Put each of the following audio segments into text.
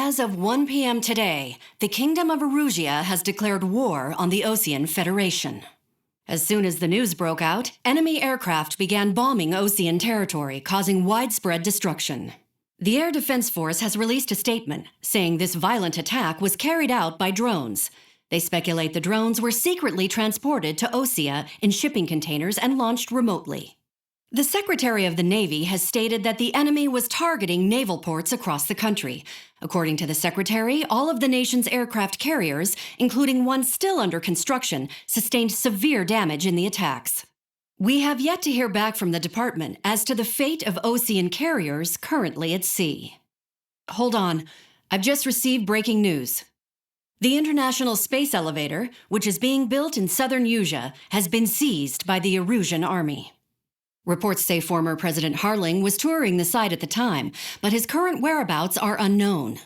As of 1 p.m. today, the Kingdom of Erusea has declared war on the Osean Federation. As soon as the news broke out, enemy aircraft began bombing Osean territory, causing widespread destruction. The Air Defense Force has released a statement saying this violent attack was carried out by drones. They speculate the drones were secretly transported to Osea in shipping containers and launched remotely. The Secretary of the Navy has stated that the enemy was targeting naval ports across the country. According to the Secretary, all of the nation's aircraft carriers, including one still under construction, sustained severe damage in the attacks. We have yet to hear back from the department as to the fate of Osean carriers currently at sea. Hold on, I've just received breaking news. The International Space Elevator, which is being built in southern Usea, has been seized by the Erusian army. Reports say former President Harling was touring the site at the time, but his current whereabouts are unknown.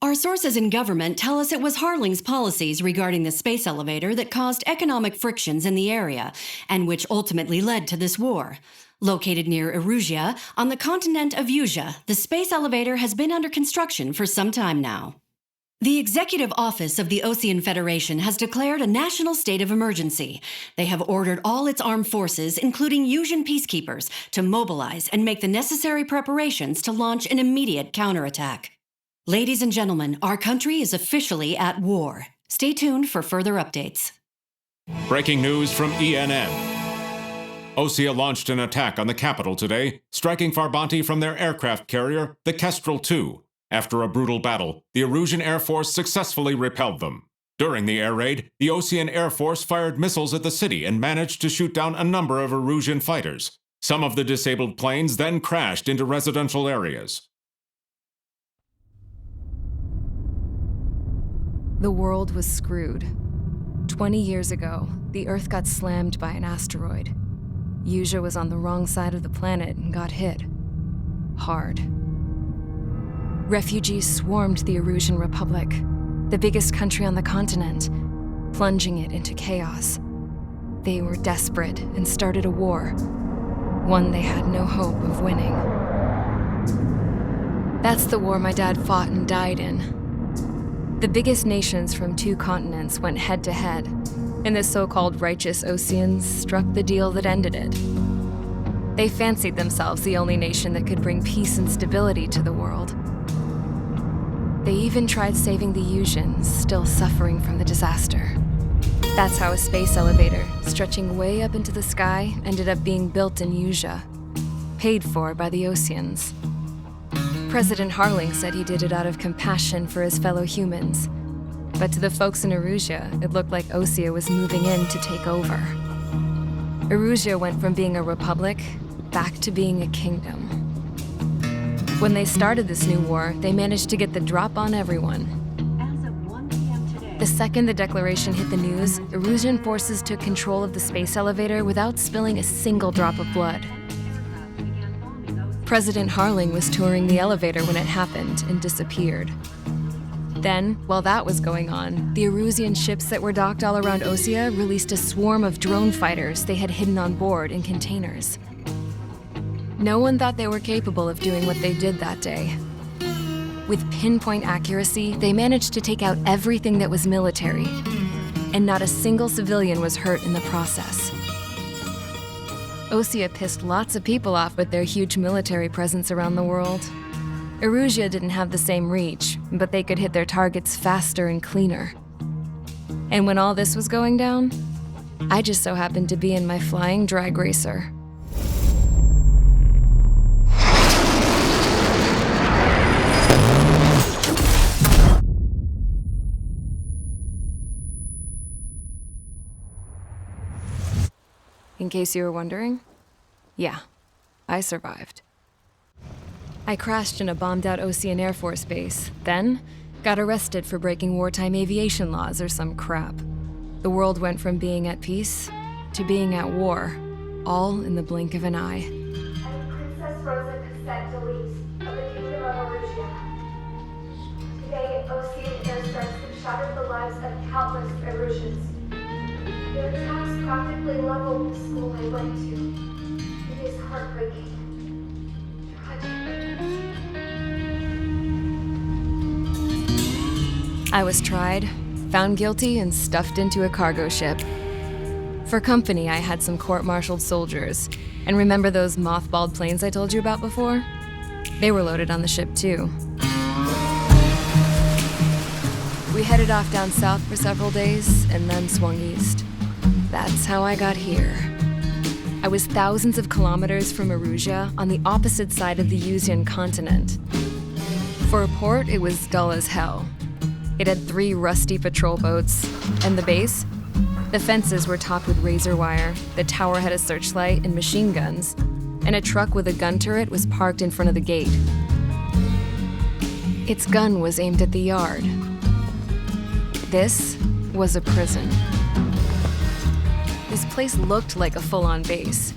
Our sources in government tell us it was Harling's policies regarding the space elevator that caused economic frictions in the area, and which ultimately led to this war. Located near Erusea, on the continent of Usea, the space elevator has been under construction for some time now. The Executive Office of the Osean Federation has declared a national state of emergency. They have ordered all its armed forces, including Usean peacekeepers, to mobilize and make the necessary preparations to launch an immediate counterattack. Ladies and gentlemen, our country is officially at war. Stay tuned for further updates. Breaking news from ENN. Osea launched an attack on the capital today, striking Farbanti from their aircraft carrier, the Kestrel II. After a brutal battle, the Erusian Air Force successfully repelled them. During the air raid, the Osean Air Force fired missiles at the city and managed to shoot down a number of Erusian fighters. Some of the disabled planes then crashed into residential areas. The world was screwed. 20 years ago, the Earth got slammed by an asteroid. Usea was on the wrong side of the planet and got hit. Hard. Refugees swarmed the Erusian Republic, the biggest country on the continent, plunging it into chaos. They were desperate and started a war, one they had no hope of winning. That's the war my dad fought and died in. The biggest nations from 2 continents went head-to-head, and the so-called righteous Oseans struck the deal that ended it. They fancied themselves the only nation that could bring peace and stability to the world. They even tried saving the Useans, still suffering from the disaster. That's how a space elevator, stretching way up into the sky, ended up being built in Usea, paid for by the Oseans. President Harling said he did it out of compassion for his fellow humans, but to the folks in Erusea, it looked like Osea was moving in to take over. Erusea went from being a republic back to being a kingdom. When they started this new war, they managed to get the drop on everyone. As of 1 p.m. today, The second the declaration hit the news, Erusian forces took control of the space elevator without spilling a single drop of blood. President Harling was touring the elevator when it happened and disappeared. Then, while that was going on, the Erusian ships that were docked all around Osea released a swarm of drone fighters they had hidden on board in containers. No one thought they were capable of doing what they did that day. With pinpoint accuracy, they managed to take out everything that was military, and not a single civilian was hurt in the process. Osea pissed lots of people off with their huge military presence around the world. Erusea didn't have the same reach, but they could hit their targets faster and cleaner. And when all this was going down, I just so happened to be in my flying drag racer. In case you were wondering, yeah, I survived. I crashed in a bombed-out Osean Air Force base, then got arrested for breaking wartime aviation laws or some crap. The world went from being at peace to being at war, all in the blink of an eye. I'm Princess Rosa Cassette Delise of the Kingdom of Erusea. Today, Osean airstrikes have shattered the lives of countless Erusians. Their attacks practically leveled the school I went to. It is heartbreaking. Tragic. I was tried, found guilty, and stuffed into a cargo ship. For company, I had some court-martialed soldiers. And remember those mothballed planes I told you about before? They were loaded on the ship too. We headed off down south for several days, and then swung east. That's how I got here. I was thousands of kilometers from Erusea on the opposite side of the Usean continent. For a port, it was dull as hell. It had 3 rusty patrol boats, and the base? The fences were topped with razor wire, the tower had a searchlight and machine guns, and a truck with a gun turret was parked in front of the gate. Its gun was aimed at the yard. This was a prison. This place looked like a full-on base,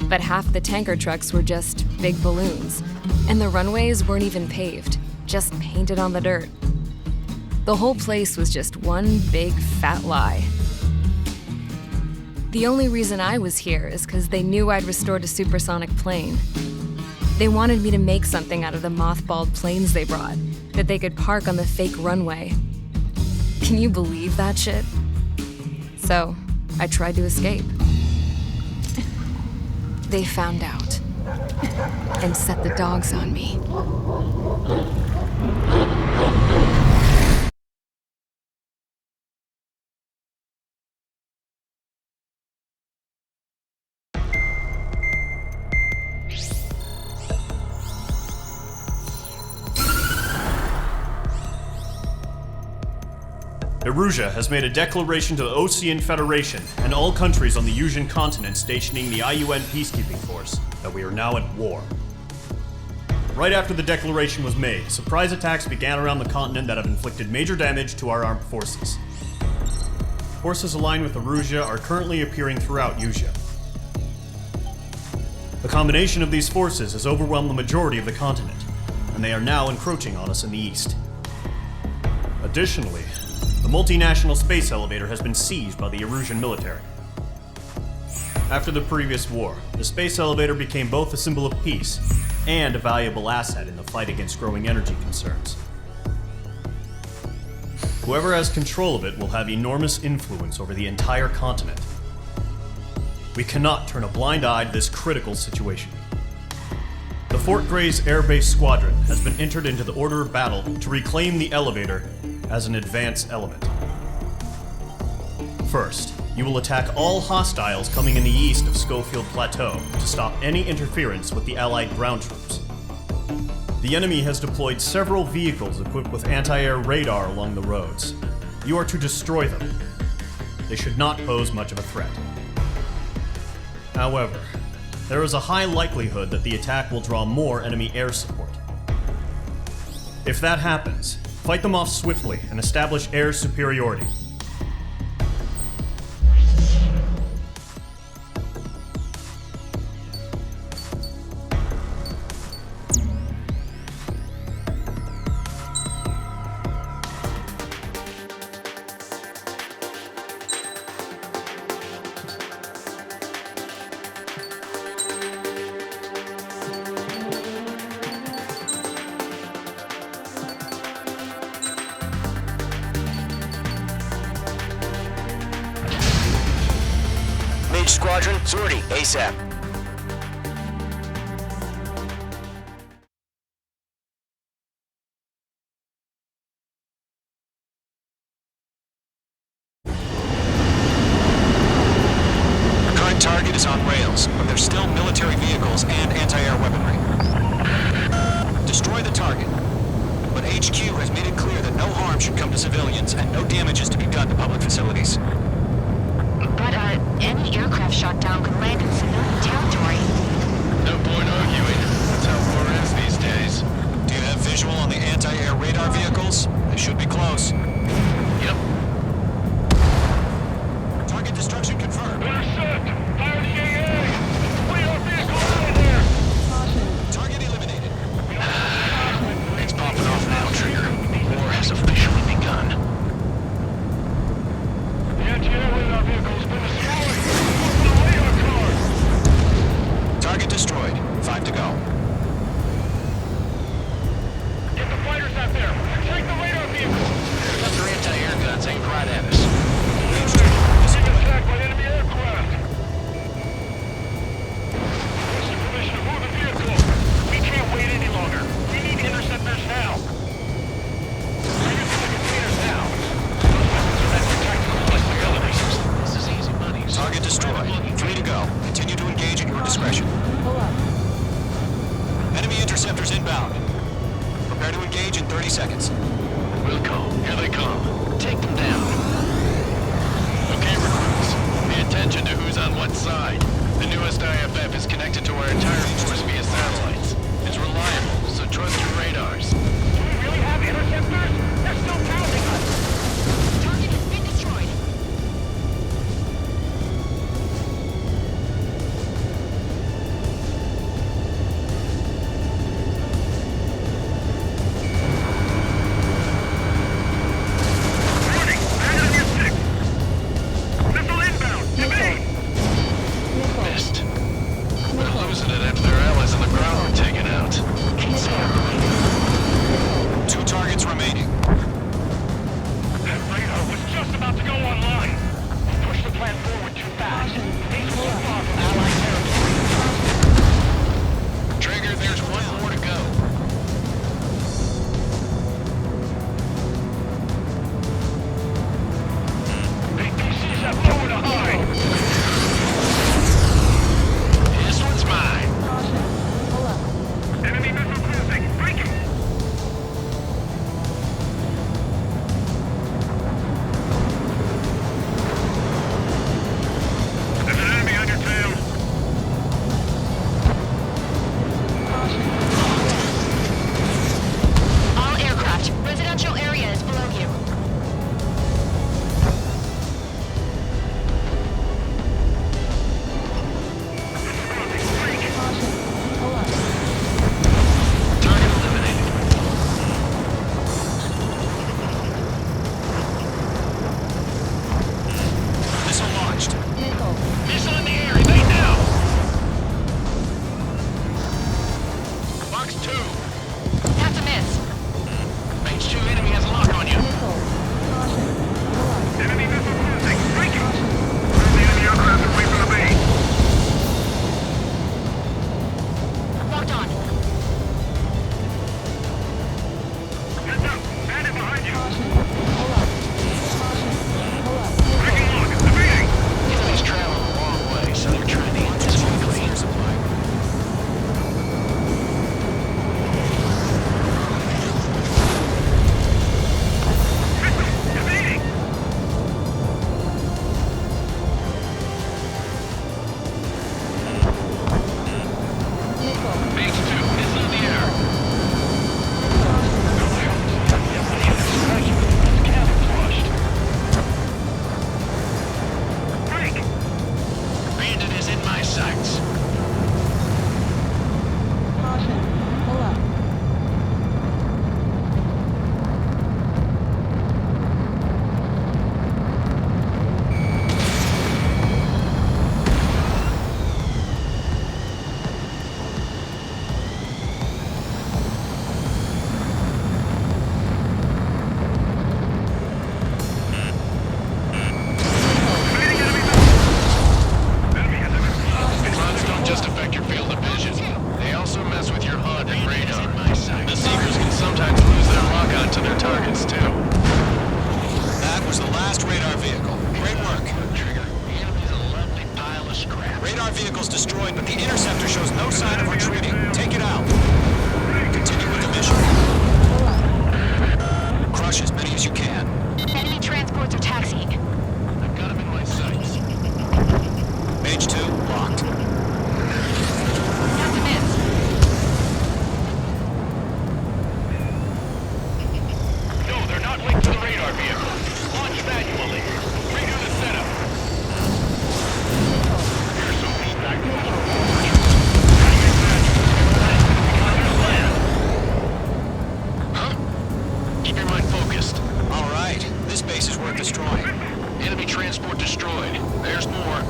but half the tanker trucks were just big balloons, and the runways weren't even paved, just painted on the dirt. The whole place was just one big fat lie. The only reason I was here is because they knew I'd restored a supersonic plane. They wanted me to make something out of the mothballed planes they brought, that they could park on the fake runway. Can you believe that shit? So, I tried to escape. They found out and set the dogs on me. Erusea has made a declaration to the Osean Federation and all countries on the Usean continent stationing the IUN peacekeeping force that we are now at war. Right after the declaration was made, surprise attacks began around the continent that have inflicted major damage to our armed forces. Forces aligned with Erusea are currently appearing throughout Usea. The combination of these forces has overwhelmed the majority of the continent, and they are now encroaching on us in the east. Additionally, the multinational space elevator has been seized by the Erusian military. After the previous war, the space elevator became both a symbol of peace and a valuable asset in the fight against growing energy concerns. Whoever has control of it will have enormous influence over the entire continent. We cannot turn a blind eye to this critical situation. The Fort Gray's Air Base Squadron has been entered into the order of battle to reclaim the elevator as an advance element. First, you will attack all hostiles coming in the east of Scofields Plateau to stop any interference with the Allied ground troops. The enemy has deployed several vehicles equipped with anti-air radar along the roads. You are to destroy them. They should not pose much of a threat. However, there is a high likelihood that the attack will draw more enemy air support. If that happens, fight them off swiftly and establish air superiority. Squadron, sortie, ASAP. Our current target is on rails, but there's still military vehicles and anti-air weaponry. Destroy the target, but HQ has made it clear that no harm should come to civilians and no damage is to be done to public facilities. But, any aircraft shot down could land in civilian territory. No point arguing. That's how war is these days. Do you have visual on the anti-air radar vehicles? They should be close. Yep. Target destruction confirmed. Intercept! Fire the AA! Fleet our vehicle out of there! Target eliminated. It's popping off now, Trigger. War has officially begun. The anti-air radar vehicle's been destroyed! What's the radar call? Northwest IFF is connected to our entire force via satellites. It's reliable, so trust your radars. Do we really have interceptors? They're still pounding us! Target has been destroyed. Warning! Land on your six! Missile inbound! Evade! Missed. They're losing it after their allies on the ground were taken out. Two targets remaining. That radar was just about to go online! We pushed the plan forward too fast. These will far from Allied territory. Trigger, there's one more to go. APCs have nowhere to hide! This one's mine. Enemy missile cruising! Breaking! There's an enemy on your tail! All aircraft. Residential area is below you. Target eliminated. Missile launched. Missile in the air. Evade now. Box 2. That's a miss. H2 enemy has a lock on you. Enemy missile cruising! Breaking! The enemy aircraft away from the base! Locked on. Heads up! Bandit behind you! Breaking lock! Evading! Enemy's traveling a long way, so they're trying to hit this one clean. Evading! Base 2, missile in the air. Break! Bandit is in my sights. Drones don't just affect your field of vision. They also mess with your HUD and radar. The Seekers can sometimes lose their lock-on to their targets, too. That was the last radar vehicle. Great work. Trigger, the enemy's a lovely pile of scrap. Radar vehicle's destroyed, but the interceptor shows no sign of retreating. Take it out. Continue with the mission. Crush as many as you can. Enemy transports are taxiing. I've got him in my sights. Page 2, locked. That's a miss. No, they're not linked to the radar vehicle. Launch manually. Redo the setup. Here's some feedback from the forward. Huh? Keep your mind focused. All right, this base is worth destroying. Enemy transport destroyed. There's more.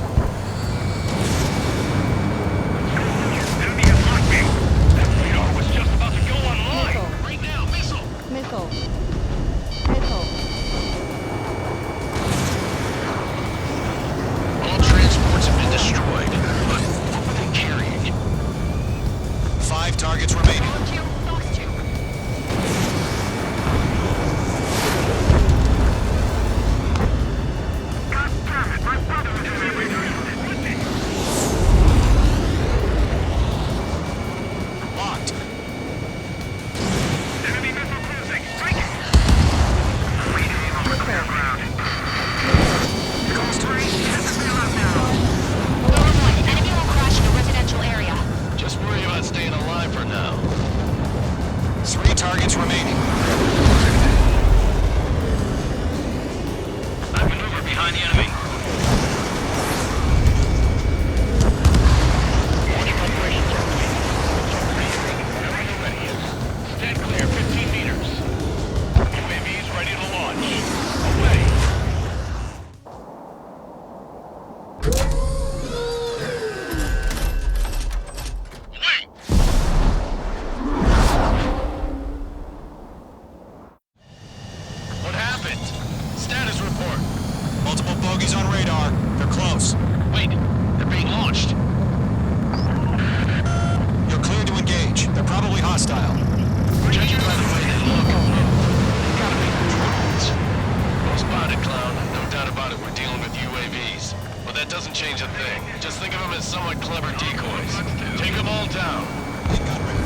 somewhat clever decoys. Take them all down.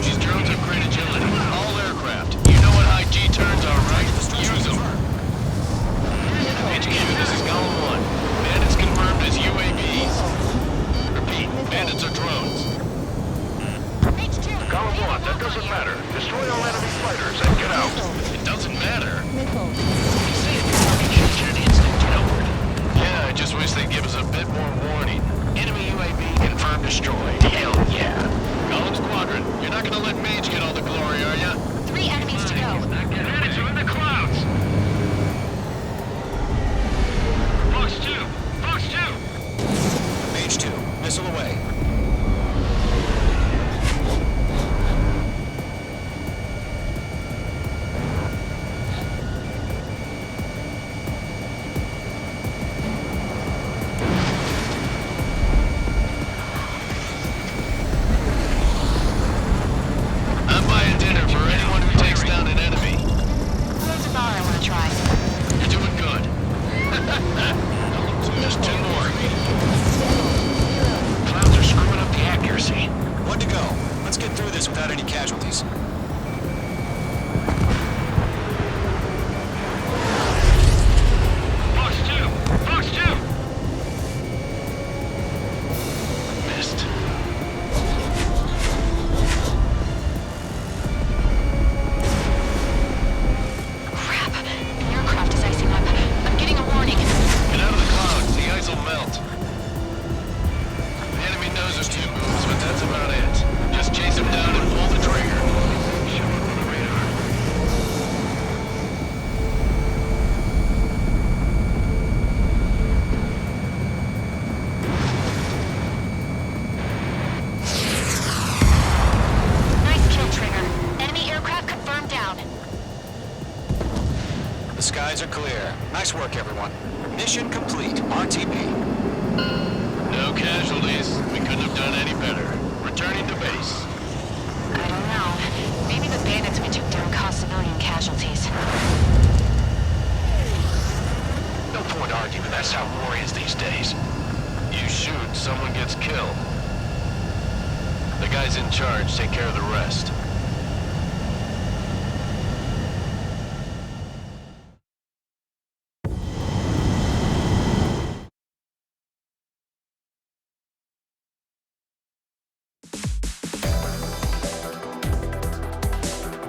These drones have great agility. All aircraft. You know what high G turns are, right? Use them. HQ, this is column 1. Bandits confirmed as UAVs. Repeat, bandits are drones. Column 1, that doesn't matter. Destroy all enemy fighters and get out. It doesn't matter. You say it makes an instant downward. Yeah, I just wish they'd give us a bit more warning. Enemy UAV confirmed destroyed. Hell yeah. Column Squadron, you're not gonna let Mage get all the glory, are ya? 3 enemies to go. Bandits are in the clouds. Fox 2! Fox 2! Mage 2, missile away. I'm buying dinner for anyone who takes down an enemy. There's a bar I want to try. You're doing good. There's 2 more. Clouds are screwing up the accuracy. 1 to go. Let's get through this without any casualties. Fox 2! Fox 2! Missed. Crap. The aircraft is icing up. I'm getting a warning. Get out of the clouds. The ice will melt. The enemy knows a few moves, but that's about it. Just chase him down and pull the trigger. Show up on the radar. Nice kill, Trigger. Enemy aircraft confirmed down. The skies are clear. Nice work, everyone. Mission complete. RTB. No casualties. We couldn't have done any better. Returning to base. I don't know. Maybe the bandits we took down caused civilian casualties. No point arguing, that's how war is these days. You shoot, someone gets killed. The guys in charge take care of the rest.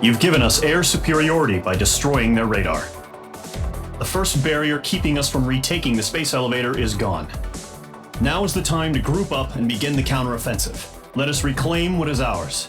You've given us air superiority by destroying their radar. The first barrier keeping us from retaking the space elevator is gone. Now is the time to group up and begin the counteroffensive. Let us reclaim what is ours.